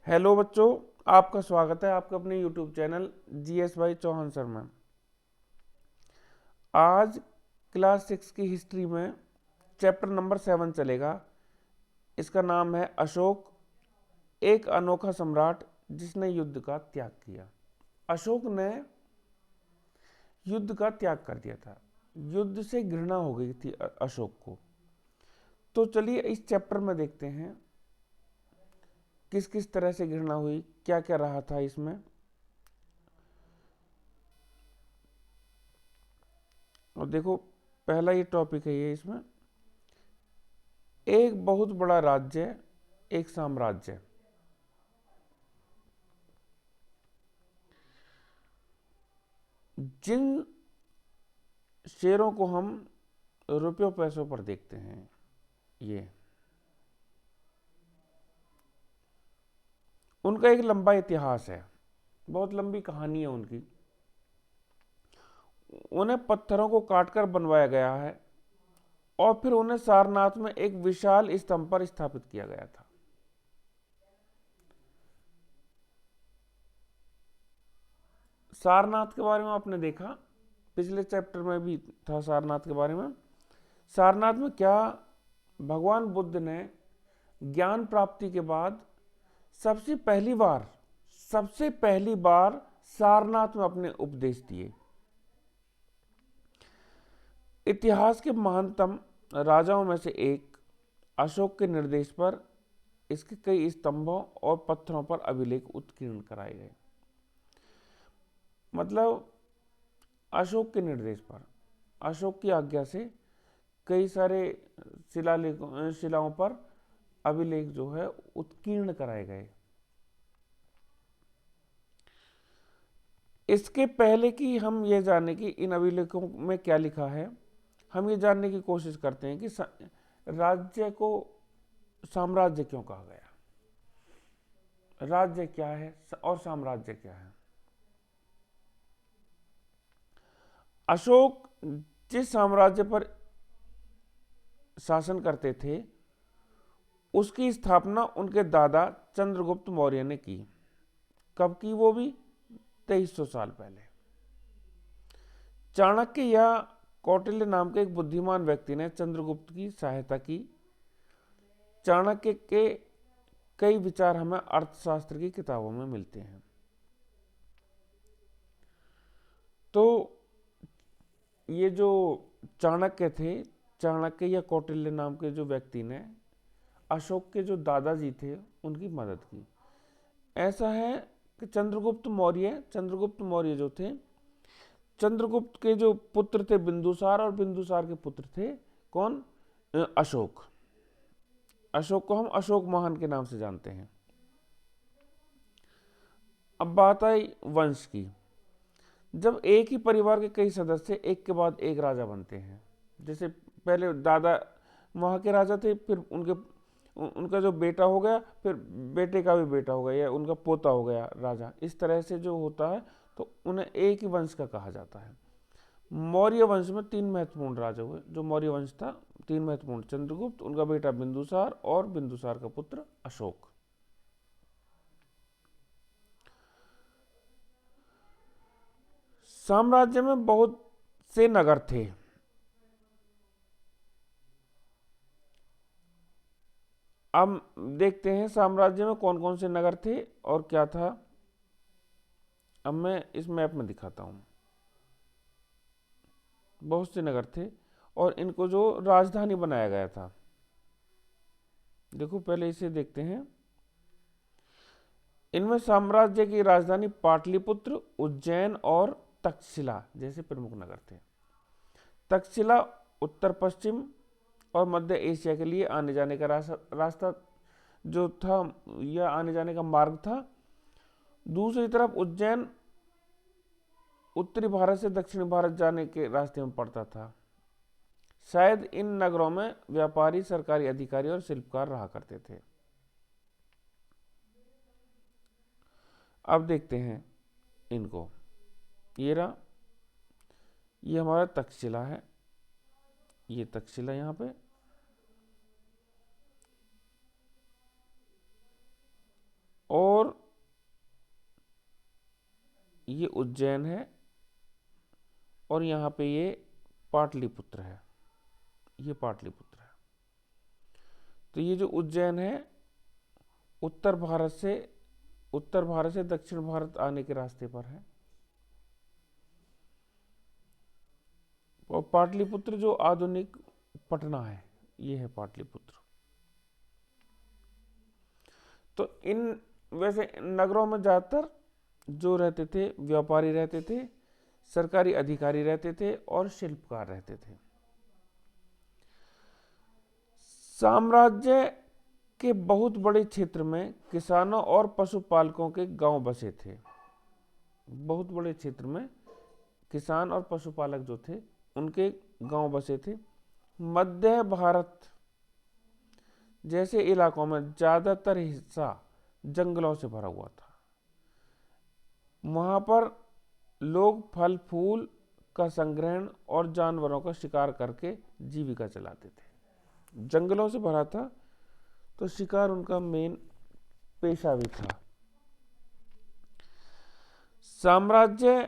Hello बच्चों, आपका स्वागत है आपके अपने यूट्यूब चैनल जीएस भाई चौहान सर में। आज क्लास 6 की हिस्ट्री में चैप्टर नंबर 7 चलेगा। इसका नाम है अशोक, एक अनोखा सम्राट जिसने युद्ध का त्याग किया। अशोक ने युद्ध का त्याग कर दिया था, युद्ध से घृणा हो गई थी अशोक को। तो चलिए इस चैप्टर में देखते हैं किस किस तरह से घृणा हुई, क्या क्या रहा था इसमें। और देखो, पहला ये टॉपिक है ये इसमें, एक बहुत बड़ा राज्य, एक साम्राज्य। जिन शेरों को हम रुपयों पैसों पर देखते हैं, ये उनका एक लंबा इतिहास है, बहुत लंबी कहानी है उनकी। उन्हें पत्थरों को काटकर बनवाया गया है और फिर उन्हें सारनाथ में एक विशाल स्तंभ पर स्थापित किया गया था। सारनाथ के बारे में आपने देखा, पिछले चैप्टर में भी था सारनाथ के बारे में। सारनाथ में क्या, भगवान बुद्ध ने ज्ञान प्राप्ति के बाद सबसे पहली बार सारनाथ में अपने उपदेश दिए। इतिहास के महानतम राजाओं में से एक अशोक के निर्देश पर इसके कई स्तंभों और पत्थरों पर अभिलेख उत्कीर्ण कराए गए। मतलब अशोक के निर्देश पर, अशोक की आज्ञा से कई सारे शिलाओं पर अभिलेख जो है उत्कीर्ण कराए गए। इसके पहले कि हम ये जाने कि इन अभिलेखों में क्या लिखा है, हम ये जानने की कोशिश करते हैं कि राज्य को साम्राज्य क्यों कहा गया, राज्य क्या है और साम्राज्य क्या है। अशोक जिस साम्राज्य पर शासन करते थे उसकी स्थापना उनके दादा चंद्रगुप्त मौर्य ने की। कब की, वो भी 2300 साल पहले। चाणक्य या कौटिल्य नाम के एक बुद्धिमान व्यक्ति ने चंद्रगुप्त की सहायता की। चाणक्य के कई विचार हमें अर्थशास्त्र की किताबों में मिलते हैं। तो ये जो चाणक्य थे, चाणक्य या कौटिल्य नाम के जो व्यक्ति ने अशोक के जो दादाजी थे उनकी मदद की। ऐसा है कि चंद्रगुप्त मौर्य जो थे, चंद्रगुप्त के जो पुत्र थे बिंदुसार, और बिंदुसार के पुत्र थे कौन, अशोक। अशोक को हम अशोक महान के नाम से जानते हैं। अब बात आई वंश की। जब एक ही परिवार के कई सदस्य एक के बाद एक राजा बनते हैं, जैसे पहले दादा वहाँ के राजा थे, फिर उनका जो बेटा हो गया, फिर बेटे का भी बेटा हो गया, या उनका पोता हो गया राजा, इस तरह से जो होता है तो उन्हें एक ही वंश का कहा जाता है। मौर्य वंश में 3 महत्वपूर्ण राजा हुए। जो मौर्य वंश था, 3 महत्वपूर्ण, चंद्रगुप्त, उनका बेटा बिंदुसार और बिंदुसार का पुत्र अशोक। साम्राज्य में बहुत से नगर थे। अब देखते हैं साम्राज्य में कौन कौन से नगर थे और क्या था। अब मैं इस मैप में दिखाता हूं। बहुत से नगर थे और इनको जो राजधानी बनाया गया था, देखो पहले इसे देखते हैं। इनमें साम्राज्य की राजधानी पाटलिपुत्र, उज्जैन और तक्षशिला जैसे प्रमुख नगर थे। तक्षशिला उत्तर पश्चिम और मध्य एशिया के लिए आने जाने का रास्ता जो था, यह आने जाने का मार्ग था। दूसरी तरफ उज्जैन उत्तरी भारत से दक्षिणी भारत जाने के रास्ते में पड़ता था। शायद इन नगरों में व्यापारी, सरकारी अधिकारी और शिल्पकार रहा करते थे। अब देखते हैं इनको। ये रहा, ये हमारा तक्षशिला है, ये तक्षशिला यहाँ पे, और ये उज्जैन है और यहाँ पे ये पाटलिपुत्र है, ये पाटलिपुत्र है। तो ये जो उज्जैन है उत्तर भारत से दक्षिण भारत आने के रास्ते पर है, और पाटलिपुत्र जो आधुनिक पटना है, ये है पाटलिपुत्र। तो इन वैसे नगरों में ज़्यादातर जो रहते थे व्यापारी रहते थे, सरकारी अधिकारी रहते थे और शिल्पकार रहते थे। साम्राज्य के बहुत बड़े क्षेत्र में किसानों और पशुपालकों के गांव बसे थे। बहुत बड़े क्षेत्र में किसान और पशुपालक जो थे उनके गांव बसे थे। मध्य भारत जैसे इलाकों में ज़्यादातर हिस्सा जंगलों से भरा हुआ था। वहाँ पर लोग फल फूल का संग्रहण और जानवरों का शिकार करके जीविका चलाते थे। जंगलों से भरा था तो शिकार उनका मेन पेशा भी था। साम्राज्य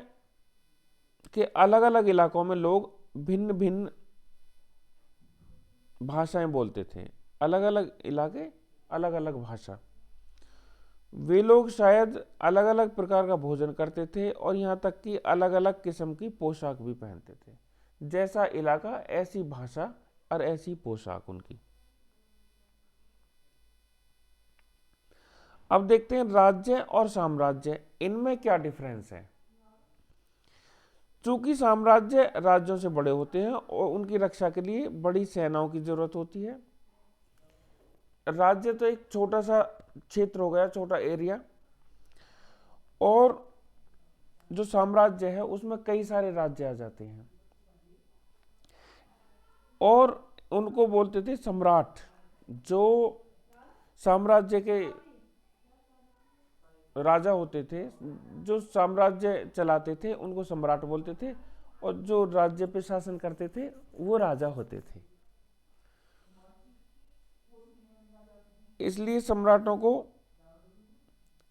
के अलग अलग इलाकों में लोग भिन्न भिन्न भाषाएं बोलते थे। अलग अलग इलाके, अलग अलग भाषा। वे लोग शायद अलग अलग प्रकार का भोजन करते थे और यहाँ तक कि अलग अलग किस्म की पोशाक भी पहनते थे। जैसा इलाका ऐसी भाषा और ऐसी पोशाक उनकी। अब देखते हैं राज्य और साम्राज्य, इनमें क्या डिफरेंस है। चूंकि साम्राज्य राज्यों से बड़े होते हैं और उनकी रक्षा के लिए बड़ी सेनाओं की जरूरत होती है। राज्य तो एक छोटा सा क्षेत्र हो गया, छोटा एरिया, और जो साम्राज्य है उसमें कई सारे राज्य आ जाते हैं और उनको बोलते थे सम्राट। जो साम्राज्य के राजा होते थे, जो साम्राज्य चलाते थे, उनको सम्राट बोलते थे, और जो राज्य पे शासन करते थे वो राजा होते थे। इसलिए सम्राटों को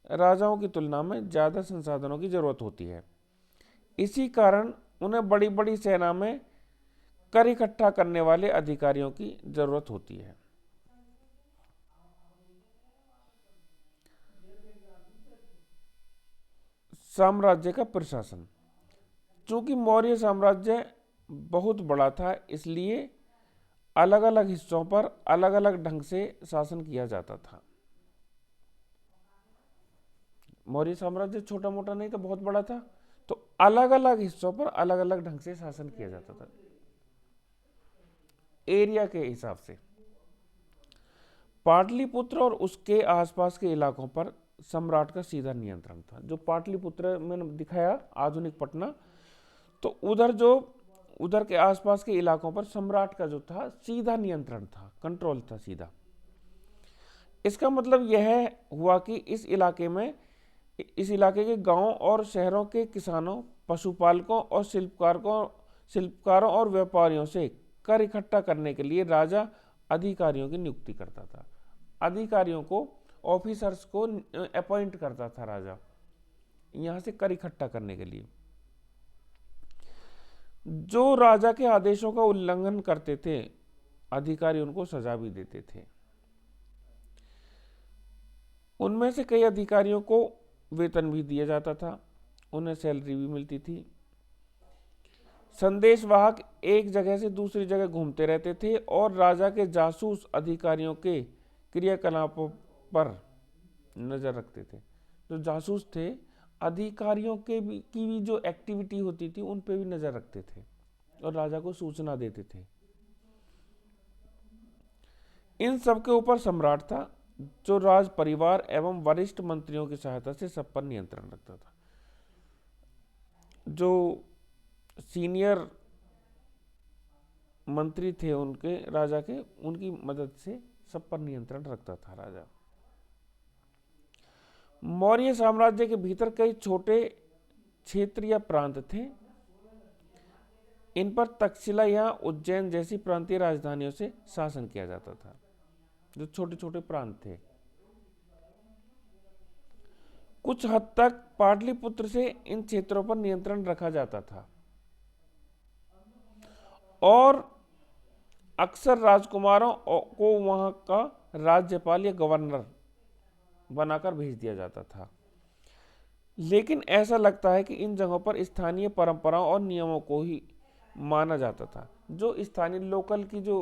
राजाओं की तुलना में ज्यादा संसाधनों की जरूरत होती है। इसी कारण उन्हें बड़ी बड़ी सेना में कर इकट्ठा करने वाले अधिकारियों की जरूरत होती है। साम्राज्य का प्रशासन, चूंकि मौर्य साम्राज्य बहुत बड़ा था इसलिए अलग अलग हिस्सों पर अलग अलग ढंग से शासन किया जाता था। मौर्य साम्राज्य छोटा मोटा नहीं था, बहुत बड़ा था, तो अलग अलग हिस्सों पर अलग अलग ढंग से शासन किया जाता था एरिया के हिसाब से। पाटलिपुत्र और उसके आसपास के इलाकों पर सम्राट का सीधा नियंत्रण था। जो पाटलिपुत्र मैंने दिखाया आधुनिक पटना, तो उधर के आसपास के इलाकों पर सम्राट का जो था सीधा नियंत्रण था, कंट्रोल था सीधा। इसका मतलब यह हुआ कि इस इलाके के गांवों और शहरों के किसानों, पशुपालकों और शिल्पकारों और व्यापारियों से कर इकट्ठा करने के लिए राजा अधिकारियों की नियुक्ति करता था। अधिकारियों को, ऑफिसर्स को अपॉइंट करता था राजा, यहां से कर इकट्ठा करने के लिए। जो राजा के आदेशों का उल्लंघन करते थे अधिकारी उनको सजा भी देते थे। उनमें से कई अधिकारियों को वेतन भी दिया जाता था, उन्हें सैलरी भी मिलती थी। संदेशवाहक एक जगह से दूसरी जगह घूमते रहते थे और राजा के जासूस अधिकारियों के क्रियाकलापों पर नजर रखते थे। जो जासूस थे अधिकारियों की भी जो एक्टिविटी होती थी उन पे भी नजर रखते थे और राजा को सूचना देते थे। इन सब के ऊपर सम्राट था, जो राज परिवार एवं वरिष्ठ मंत्रियों की सहायता से सब पर नियंत्रण रखता था। जो सीनियर मंत्री थे उनके, राजा के, उनकी मदद से सब पर नियंत्रण रखता था राजा। मौर्य साम्राज्य के भीतर कई छोटे क्षेत्र या प्रांत थे। इन पर तक्षशिला या उज्जैन जैसी प्रांतीय राजधानियों से शासन किया जाता था। जो छोटे छोटे प्रांत थे, कुछ हद तक पाटलिपुत्र से इन क्षेत्रों पर नियंत्रण रखा जाता था और अक्सर राजकुमारों को वहां का राज्यपाल या गवर्नर बनाकर भेज दिया जाता था। लेकिन ऐसा लगता है कि इन जगहों पर स्थानीय परंपराओं और नियमों को ही माना जाता था। जो स्थानीय लोकल की जो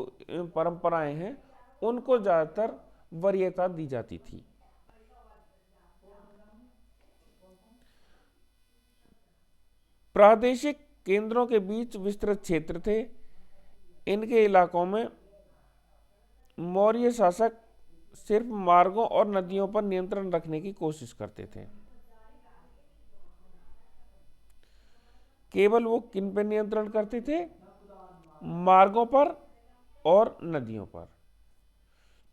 परंपराएं हैं उनको ज़्यादातर वरीयता दी जाती थी। प्रादेशिक केंद्रों के बीच विस्तृत क्षेत्र थे। इनके इलाकों में मौर्य शासक सिर्फ मार्गों और नदियों पर नियंत्रण रखने की कोशिश करते थे। केवल वो किन पर नियंत्रण करते थे? मार्गों पर और नदियों पर,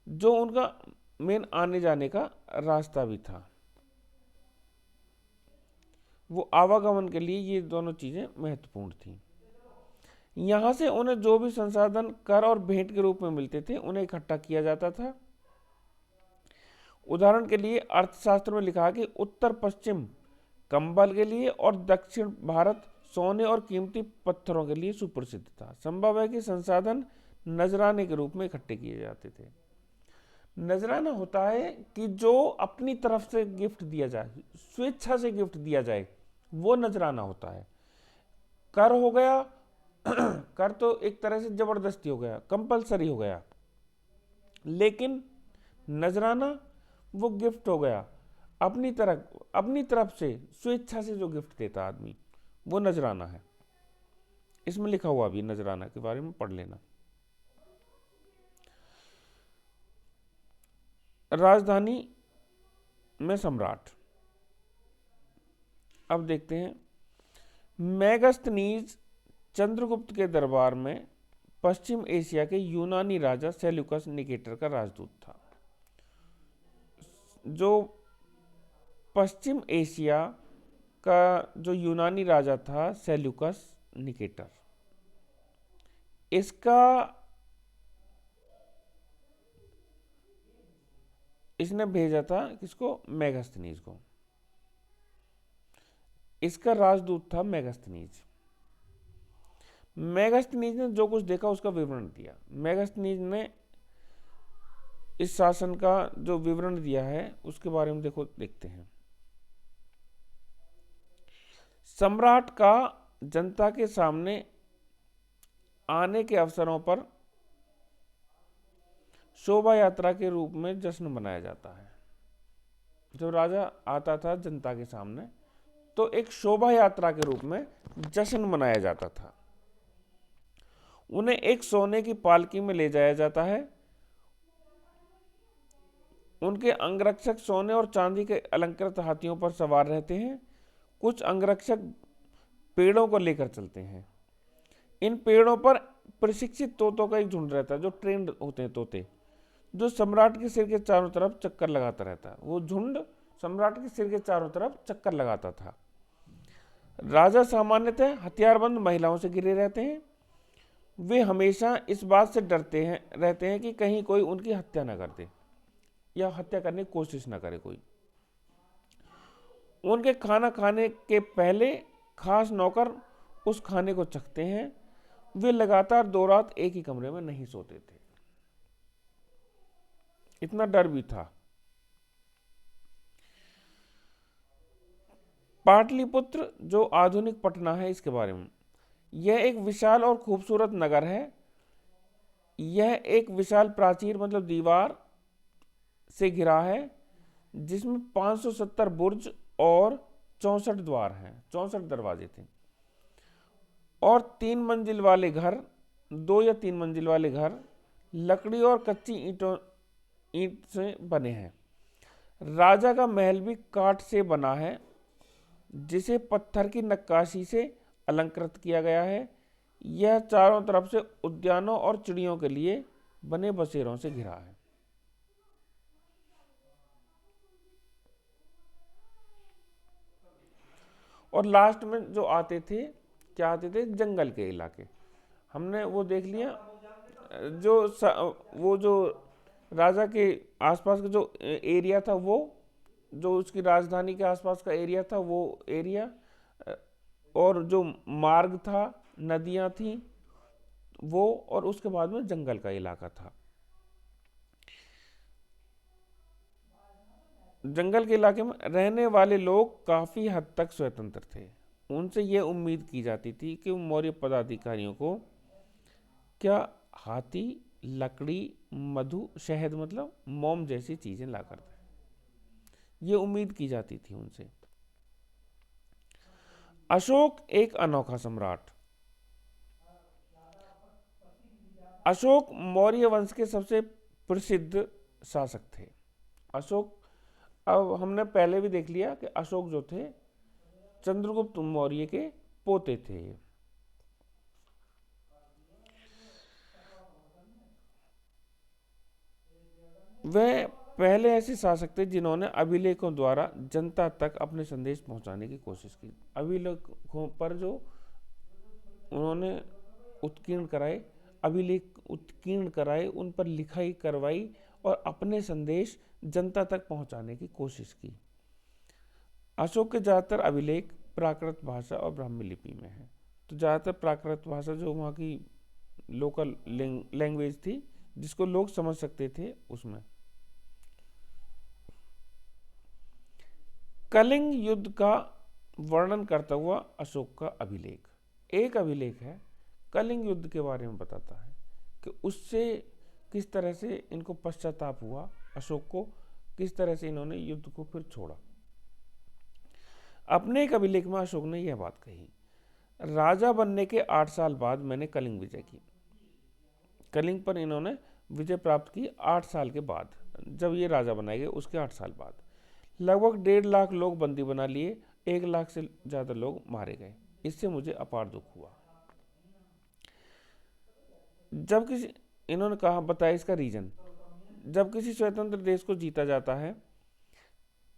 जो उनका मेन आने जाने का रास्ता भी था। वो आवागमन के लिए ये दोनों चीजें महत्वपूर्ण थी। यहां से उन्हें जो भी संसाधन कर और भेंट के रूप में मिलते थे उन्हें इकट्ठा किया जाता था। उदाहरण के लिए अर्थशास्त्र में लिखा है कि उत्तर पश्चिम कंबल के लिए और दक्षिण भारत सोने और कीमती पत्थरों के लिए सुप्रसिद्ध था। संभव है कि संसाधन नजराने के रूप में इकट्ठे किए जाते थे। नजराना होता है कि जो अपनी तरफ से गिफ्ट दिया जाए, स्वेच्छा से गिफ्ट दिया जाए, वो नजराना होता है। कर हो गया कर तो एक तरह से जबरदस्ती हो गया, कंपलसरी हो गया। लेकिन नजराना वो गिफ्ट हो गया, अपनी तरफ से स्वेच्छा से जो गिफ्ट देता आदमी, वो नजराना है। इसमें लिखा हुआ भी नजराना के बारे में पढ़ लेना। राजधानी में सम्राट। अब देखते हैं। मेगास्थनीज चंद्रगुप्त के दरबार में पश्चिम एशिया के यूनानी राजा सेल्यूकस निकेटर का राजदूत था। जो पश्चिम एशिया का जो यूनानी राजा था सेल्यूकस निकेटर, इसने भेजा था किसको? मेगास्थनीज को। इसका राजदूत था मेगास्थनीज। मेगास्थनीज ने जो कुछ देखा उसका विवरण दिया। मेगास्थनीज ने इस शासन का जो विवरण दिया है उसके बारे में देखते हैं। सम्राट का जनता के सामने आने के अवसरों पर शोभा यात्रा के रूप में जश्न मनाया जाता है। जब राजा आता था जनता के सामने तो एक शोभा यात्रा के रूप में जश्न मनाया जाता था। उन्हें एक सोने की पालकी में ले जाया जाता है। उनके अंगरक्षक सोने और चांदी के अलंकृत हाथियों पर सवार रहते हैं। कुछ अंगरक्षक पेड़ों को लेकर चलते हैं। इन पेड़ों पर प्रशिक्षित तोतों का एक झुंड रहता है, जो ट्रेंड होते हैं तोते, जो सम्राट के सिर के चारों तरफ चक्कर लगाता रहता है। वो झुंड सम्राट के सिर के चारों तरफ चक्कर लगाता था। राजा सामान्यतः हथियारबंद महिलाओं से घिरे रहते हैं। वे हमेशा इस बात से रहते हैं कि कहीं कोई उनकी हत्या न कर दे या हत्या करने की कोशिश न करे कोई। उनके खाना खाने के पहले खास नौकर उस खाने को चखते हैं। वे लगातार 2 रात एक ही कमरे में नहीं सोते थे। इतना डर भी था। पाटलिपुत्र जो आधुनिक पटना है, इसके बारे में, यह एक विशाल और खूबसूरत नगर है। यह एक विशाल प्राचीर मतलब दीवार से घिरा है, जिसमें 570 बुर्ज और 64 द्वार हैं, 64 दरवाजे थे, और 3 मंजिल वाले घर, 2 या 3 मंजिल वाले घर लकड़ी और कच्ची ईंट से बने हैं। राजा का महल भी काठ से बना है, जिसे पत्थर की नक्काशी से अलंकृत किया गया है। यह चारों तरफ से उद्यानों और चिड़ियों के लिए बने बसेरों से घिरा है। और लास्ट में जो आते थे, क्या आते थे? जंगल के इलाके। हमने वो देख लिया। वो जो राजा के आसपास का जो एरिया था वो जो उसकी राजधानी के आसपास का एरिया था वो एरिया, और जो मार्ग था, नदियां थी वो, और उसके बाद में जंगल का इलाका था। जंगल के इलाके में रहने वाले लोग काफी हद तक स्वतंत्र थे। उनसे यह उम्मीद की जाती थी कि मौर्य पदाधिकारियों को क्या हाथी, लकड़ी, मधु, शहद मतलब मोम जैसी चीजें ला कर दें। ये उम्मीद की जाती थी उनसे। अशोक एक अनोखा सम्राट। अशोक मौर्य वंश के सबसे प्रसिद्ध शासक थे। अशोक, अब हमने पहले भी देख लिया कि अशोक जो थे चंद्रगुप्त मौर्य के पोते थे। वह पहले ऐसे शासक थे जिन्होंने अभिलेखों द्वारा जनता तक अपने संदेश पहुंचाने की कोशिश की। अभिलेखों पर जो उन्होंने उत्कीर्ण कराए, अभिलेख उत्कीर्ण कराए, उन पर लिखाई करवाई और अपने संदेश जनता तक पहुंचाने की कोशिश की। अशोक के ज़्यादातर अभिलेख प्राकृत भाषा और ब्राह्मी लिपि में है। तो ज़्यादातर प्राकृत भाषा जो वहाँ की लोकल लैंग्वेज थी जिसको लोग समझ सकते थे उसमें। कलिंग युद्ध का वर्णन करता हुआ अशोक का अभिलेख, एक अभिलेख है कलिंग युद्ध के बारे में बताता है कि उससे किस तरह से इनको पश्चाताप हुआ, अशोक को किस तरह से इन्होंने युद्ध को फिर छोड़ा। अपने एक अभिलेख में अशोक ने यह बात कही, राजा बनने के 8 साल बाद मैंने कलिंग विजय की। कलिंग पर इन्होंने विजय प्राप्त की 8 साल के बाद, जब ये राजा बनाए गए उसके 8 साल बाद। लगभग 1.5 लाख लोग बंदी बना लिए, 1 लाख से ज़्यादा लोग मारे गए। इससे मुझे अपार दुख हुआ। जब किसी, इन्होंने कहा, बताया इसका रीजन, जब किसी स्वतंत्र देश को जीता जाता है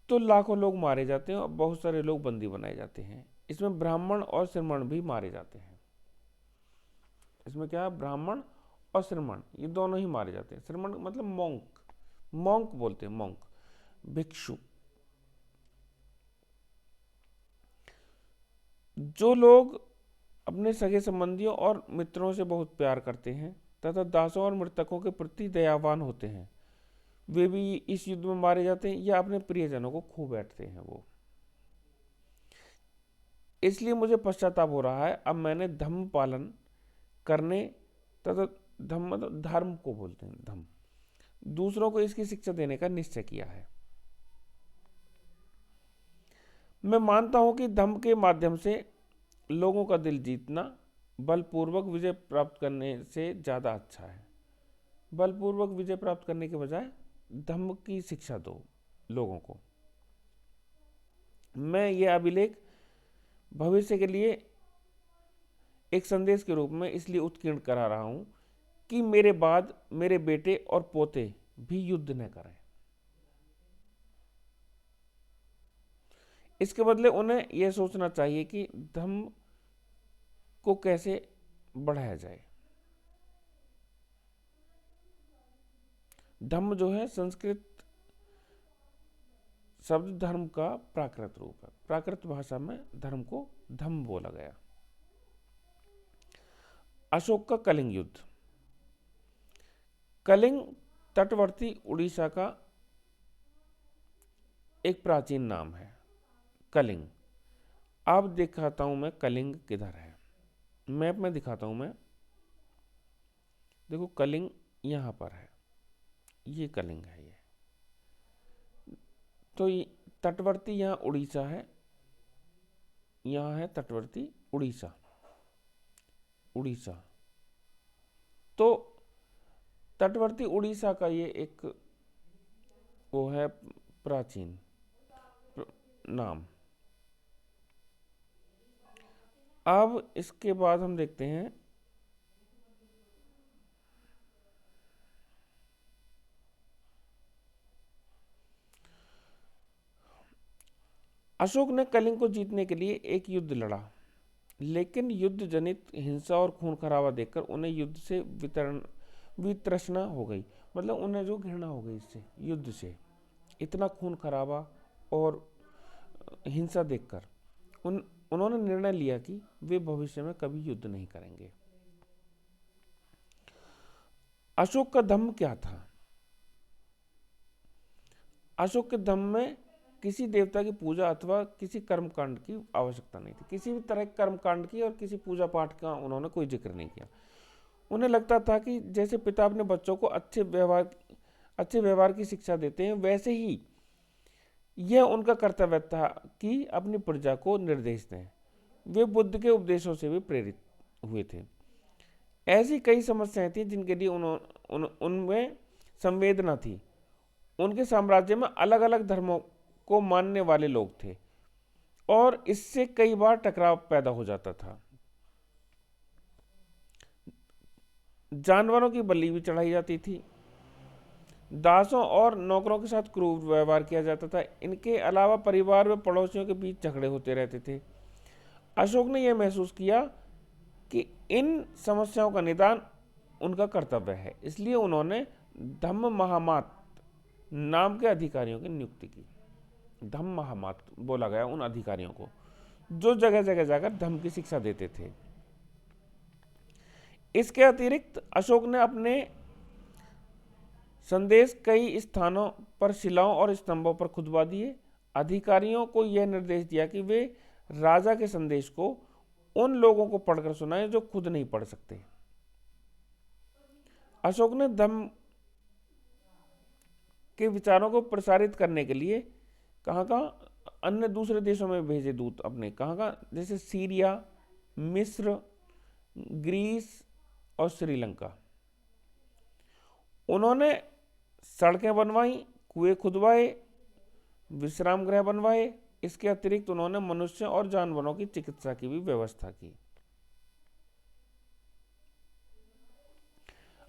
तो लाखों लोग मारे जाते हैं और बहुत सारे लोग बंदी बनाए जाते हैं। इसमें ब्राह्मण और श्रमण भी मारे जाते हैं। इसमें क्या है, ब्राह्मण और श्रमण ये दोनों ही मारे जाते हैं। श्रमण मतलब मॉन्क, मॉन्क बोलते हैं, मॉन्क, भिक्षु। जो लोग अपने सगे संबंधियों और मित्रों से बहुत प्यार करते हैं तथा दासों और मृतकों के प्रति दयावान होते हैं, वे भी इस युद्ध में मारे जाते हैं या अपने प्रियजनों को खो बैठते हैं वो। इसलिए मुझे पश्चाताप हो रहा है। अब मैंने धम्म पालन करने तथा धम्म मतलब धर्म को बोलते हैं, धम्म, दूसरों को इसकी शिक्षा देने का निश्चय किया है। मैं मानता हूं कि धम्म के माध्यम से लोगों का दिल जीतना बलपूर्वक विजय प्राप्त करने से ज्यादा अच्छा है। बलपूर्वक विजय प्राप्त करने के बजाय धम्म की शिक्षा दो लोगों को। मैं यह अभिलेख भविष्य के लिए एक संदेश के रूप में इसलिए उत्कीर्ण करा रहा हूं कि मेरे बाद मेरे बेटे और पोते भी युद्ध न करें। इसके बदले उन्हें यह सोचना चाहिए कि धम्म को कैसे बढ़ाया जाए। धम्म जो है संस्कृत शब्द धर्म का प्राकृत रूप है। प्राकृत भाषा में धर्म को धम्म बोला गया। अशोक का कलिंग युद्ध। कलिंग तटवर्ती उड़ीसा का एक प्राचीन नाम है, कलिंग। अब दिखाता हूं मैं कलिंग किधर है, मैप में दिखाता हूं मैं। देखो कलिंग यहां पर है, ये कलिंग है ये। तो तटवर्ती यहाँ उड़ीसा है, यहाँ है तटवर्ती उड़ीसा, उड़ीसा। तो तटवर्ती उड़ीसा का ये एक वो है प्राचीन नाम। अब इसके बाद हम देखते हैं अशोक ने कलिंग को जीतने के लिए एक युद्ध लड़ा, लेकिन युद्ध जनित हिंसा और खून खराबा देखकर उन्हें युद्ध से वितृष्णा हो गई। मतलब उन्हें जो घृणा हो गई इससे, युद्ध से, इतना खून खराबा और हिंसा देखकर उन्होंने निर्णय लिया कि वे भविष्य में कभी युद्ध नहीं करेंगे। अशोक का धम्म क्या था? अशोक के धम्म में किसी देवता की पूजा अथवा किसी कर्मकांड की आवश्यकता नहीं थी। किसी भी तरह के कर्मकांड की और किसी पूजा पाठ का उन्होंने कोई जिक्र नहीं किया। उन्हें लगता था कि जैसे पिता अपने बच्चों को अच्छे व्यवहार की शिक्षा देते हैं, वैसे ही यह उनका कर्तव्य था कि अपनी प्रजा को निर्देश दें। वे बुद्ध के उपदेशों से भी प्रेरित हुए थे। ऐसी कई समस्याएं थी जिनके लिए उनमें संवेदना थी। उनके साम्राज्य में अलग अलग धर्मों को मानने वाले लोग थे और इससे कई बार टकराव पैदा हो जाता था। जानवरों की बलि भी चढ़ाई जाती थी। दासों और नौकरों के साथ क्रूर व्यवहार किया जाता था। इनके अलावा परिवार व पड़ोसियों के बीच झगड़े होते रहते थे। अशोक ने यह महसूस किया कि इन समस्याओं का निदान उनका कर्तव्य है, इसलिए उन्होंने धम्म महामात नाम के अधिकारियों की नियुक्ति की। धम्म महामात बोला गया उन अधिकारियों को जो जगह जगह जाकर धम्म की शिक्षा देते थे। इसके अतिरिक्त अशोक ने अपने संदेश कई स्थानों पर शिलाओं और स्तंभों पर खुदवा दिए। अधिकारियों को यह निर्देश दिया कि वे राजा के संदेश को उन लोगों को पढ़कर सुनाएं जो खुद नहीं पढ़ सकते। अशोक ने धम्म के विचारों को प्रसारित करने के लिए कहाँ अन्य दूसरे देशों में भेजे दूत अपने, कहाँ जैसे सीरिया, मिस्र, ग्रीस और श्रीलंका। उन्होंने सड़कें बनवाई, कुएं खुदवाए, विश्राम गृह बनवाए। इसके अतिरिक्त उन्होंने मनुष्य और जानवरों की चिकित्सा की भी व्यवस्था की।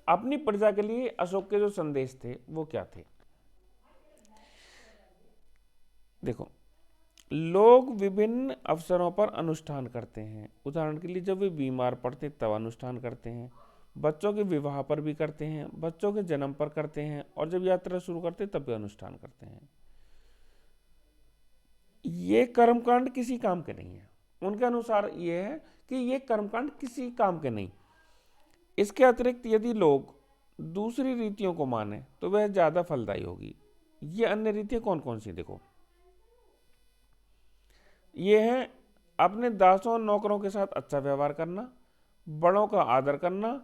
अपनी प्रजा के लिए अशोक के जो संदेश थे वो क्या थे? देखो, लोग विभिन्न अवसरों पर अनुष्ठान करते हैं। उदाहरण के लिए जब वे बीमार पड़ते तब अनुष्ठान करते हैं, बच्चों के विवाह पर भी करते हैं, बच्चों के जन्म पर करते हैं और जब यात्रा शुरू करते तब भी अनुष्ठान करते हैं। ये कर्मकांड किसी काम के नहीं है। उनके अनुसार ये है कि ये कर्मकांड किसी काम के नहीं। इसके अतिरिक्त यदि लोग दूसरी रीतियों को माने तो वह ज्यादा फलदायी होगी। ये अन्य रीतियां कौन कौन सी? देखो, ये है अपने दासों और नौकरों के साथ अच्छा व्यवहार करना, बड़ों का आदर करना,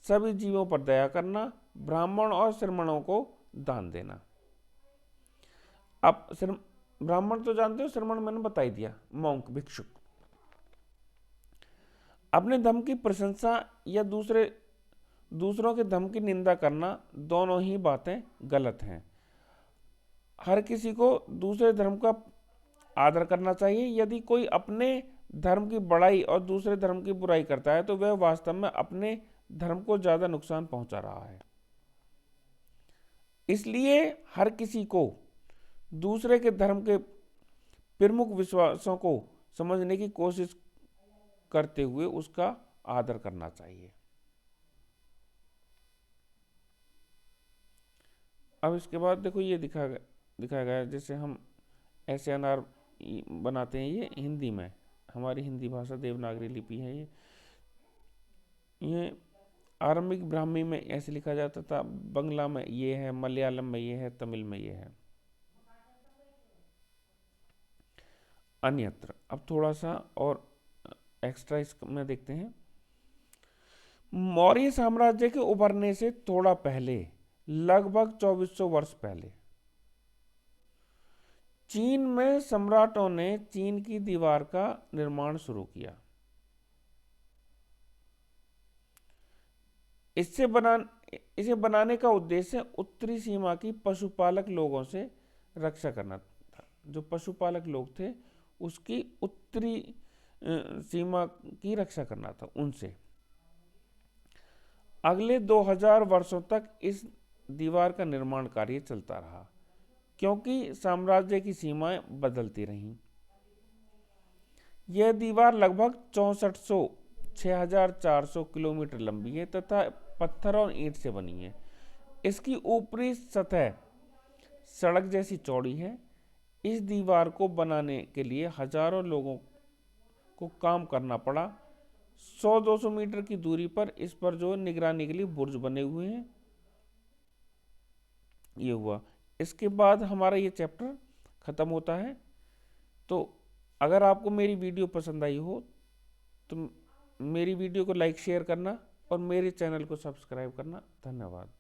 सभी जीवों पर दया करना, ब्राह्मण और श्रमणों को दान देना। अब ब्राह्मण तो जानते हो, श्रमण मैंने बता ही दिया, मॉन्क, भिक्षुक। अपने धर्म की प्रशंसा या दूसरों के धर्म की निंदा करना, दोनों ही बातें गलत हैं। हर किसी को दूसरे धर्म का आदर करना चाहिए। यदि कोई अपने धर्म की बड़ाई और दूसरे धर्म की बुराई करता है तो वह वास्तव में अपने धर्म को ज्यादा नुकसान पहुंचा रहा है। इसलिए हर किसी को दूसरे के धर्म के प्रमुख विश्वासों को समझने की कोशिश करते हुए उसका आदर करना चाहिए। अब इसके बाद देखो, ये दिखाया गया जैसे हम ऐसे अनार बनाते हैं। ये हिंदी में, हमारी हिंदी भाषा देवनागरी लिपि है। ये आरंभिक ब्राह्मी में ऐसे लिखा जाता था, बंगला में ये है, मलयालम में ये है, तमिल में ये है, अन्यत्र। अब थोड़ा सा और एक्स्ट्रा इसमें देखते हैं। मौर्य साम्राज्य के उभरने से थोड़ा पहले, लगभग 2400 वर्ष पहले, चीन में सम्राटों ने चीन की दीवार का निर्माण शुरू किया। इसे बनाने का उद्देश्य उत्तरी सीमा की पशुपालक लोगों से रक्षा करना था। जो पशुपालक लोग थे उसकी उत्तरी सीमा की रक्षा करना था उनसे। अगले 2000 वर्षों तक इस दीवार का निर्माण कार्य चलता रहा क्योंकि साम्राज्य की सीमाएं बदलती रहीं। यह दीवार लगभग 6400 किलोमीटर लंबी है तथा पत्थर और ईंट से बनी है। इसकी ऊपरी सतह सड़क जैसी चौड़ी है। इस दीवार को बनाने के लिए हजारों लोगों को काम करना पड़ा। 100-200 मीटर की दूरी पर इस पर जो निगरानी के लिए बुर्ज बने हुए हैं। ये हुआ। इसके बाद हमारा ये चैप्टर ख़त्म होता है। तो अगर आपको मेरी वीडियो पसंद आई हो तो मेरी वीडियो को लाइक शेयर करना और मेरे चैनल को सब्सक्राइब करना। धन्यवाद।